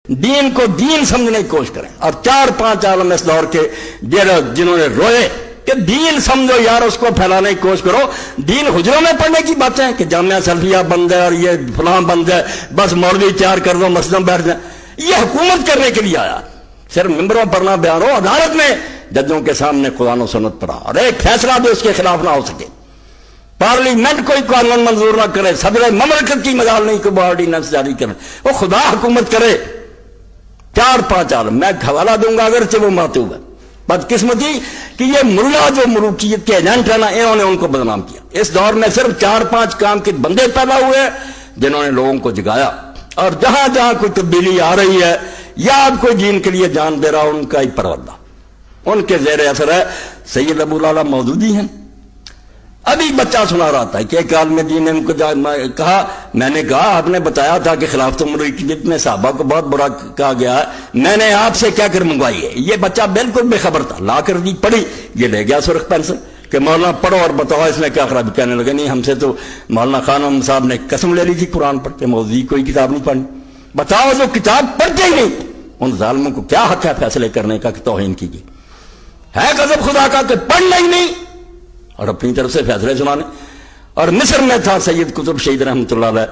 دین کو دین سمجھنے کی کوشش کریں. اور 4-5 عالم اس دور کے جنہوں نے روئے کہ دین سمجھو یار، اس کو پھیلانے کی کوشش کرو. دین حجروں میں پڑھنے کی باتیں ہیں کہ جامعہ سلفیہ بند ہے اور یہ فلاں بند ہے، بس مولوی تیار کر دو مسجد میں بیٹھ جائیں. یہ حکومت کرنے کے لیے آیا، صرف ممبروں پر نہ بیان ہو، عدالت میں ججوں کے سامنے قرآن و سنت پڑھا اور ایک فیصلہ بھی اس کے خلاف نہ ہو سکے. پارلیمنٹ کوئی قانون منظور نہ کرے، صدر مملکت کی مجال نہیں کہ وہ آرڈیننس جاری کرے، وہ خدا حکومت کرے. 4-5 عالم، میں حوالہ دوں گا اگرچہ وہ ماتوب ہے. بدقسمتی کہ یہ ملا جو ملوکیت کے ایجنٹ ہیں نا، انہوں نے ان کو بدنام کیا. اس دور میں صرف 4-5 کام کے بندے پیدا ہوئے جنہوں نے لوگوں کو جگایا. اور جہاں جہاں کوئی تبدیلی آ رہی ہے یا اب کوئی دین کے لیے جان دے رہا، ان کا ہی پروردہ، ان کے زیر اثر ہے. سید ابو الاعلیٰ مودودی ہیں. ابھی بچہ سنا رہا تھا کہ ایک عالم دین نے ان کو کہا، میں نے کہا آپ نے بتایا تھا کہ خلافت ملوکیت میں صحابہ کو بہت برا کہا گیا ہے، میں نے آپ سے کیا کر منگوائی ہے. یہ بچہ بالکل بے خبر تھا، لا کر دی پڑھی، یہ لے گیا سرخ پینسل کہ مولانا پڑھو اور بتاؤ اس میں کیا خرابی. کہنے لگے نہیں، ہم سے تو مولانا خان صاحب نے قسم لے لی تھی قرآن پڑھ کے مودودی کوئی کتاب نہیں پڑھنی. بتاؤ جو کتاب پڑھتے ہی نہیں ان ظالموں کو کیا حق ہے فیصلے کرنے کا کہ توہین کیجیے. ہے غضب خدا کا کہ پڑھنا ہی نہیں اور اپنی طرف سے فیصلے سنانے. اور مصر میں تھا سید قطب شہید رحمۃ اللہ علیہ،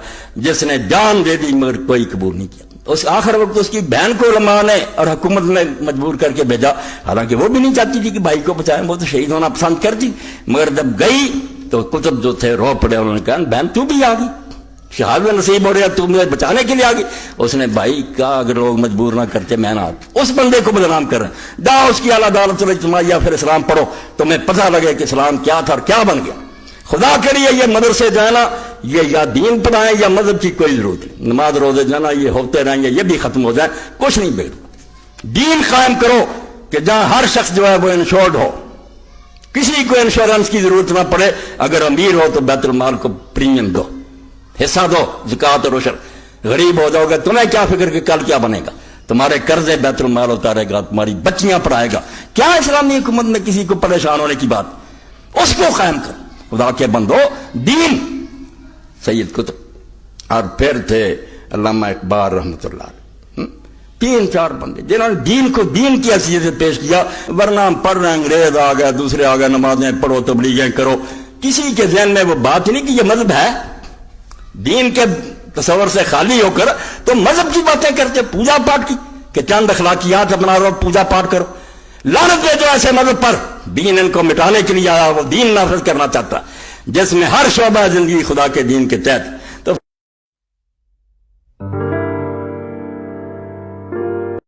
جس نے جان دے دی مگر کوئی قبول نہیں کیا. اس آخر وقت اس کی بہن کو علماء نے اور حکومت نے مجبور کر کے بھیجا، حالانکہ وہ بھی نہیں چاہتی تھی کہ بھائی کو بچائیں، وہ تو شہید ہونا پسند کرتی. مگر جب گئی تو قطب جو تھے رو پڑے، انہوں نے کہا بہن تو بھی آ گئی، شہادت نصیب ہو رہا، تم مجھے بچانے کے لیے آ گئی. اس نے بھائی کہا اگر لوگ مجبور نہ کرتے میں نہ آتا. اس بندے کو بدنام کر رہے ہیں. جاؤ اس کی اعلیٰ عدالت الاجتماعیہ پھر اسلام پڑھو، تمہیں پتہ لگے کہ اسلام کیا تھا اور کیا بن گیا. خدا کے لیے یہ مدرسے جو ہے نا، یہ یا دین پڑھائیں یا مذہب کی کوئی ضرورت نہیں. نماز روزے جو ہے نا یہ ہوتے رہیں گے، یہ بھی ختم ہو جائیں، کچھ نہیں بگڑ. دین قائم کرو کہ جہاں ہر شخص جو ہے وہ انشورڈ ہو، کسی کو انشورنس کی ضرورت نہ پڑے. اگر امیر ہو تو بیت المال کو پریمیم دو، حصہ دو، زکوٰۃ اور عشر. غریب ہو جاؤ گے تمہیں کیا فکر کہ کل کیا بنے گا، تمہارے قرضے بیت المال اتارے گا، تمہاری بچیاں پڑھائے گا. کیا اسلامی حکومت میں کسی کو پریشان ہونے کی بات؟ اس کو قائم کرو. خدا کے بندو، دین. سید قطب اور پھر تھے علامہ اقبال رحمۃ اللہ علیہ. 3-4 بندے جنہوں نے دین کو دین کی حیثیت سے پیش کیا. ورنہ ہم پڑھ رہے ہیں، انگریز آ گئے، دوسرے آ گئے، نمازیں پڑھو، تبلیغیں کرو. کسی کے ذہن میں وہ بات ہی نہیں کہ یہ مذہب ہے. دین کے تصور سے خالی ہو کر تو مذہب کی باتیں کرتے، پوجا پاٹ کی کہ چند اخلاقیات اپنا رہو، پوجا پاٹ کرو. لعنت دے جو ایسے مذہب پر. دین ان کو مٹانے کے لیے آیا، وہ دین نافذ کرنا چاہتا جس میں ہر شعبہ زندگی خدا کے دین کے تحت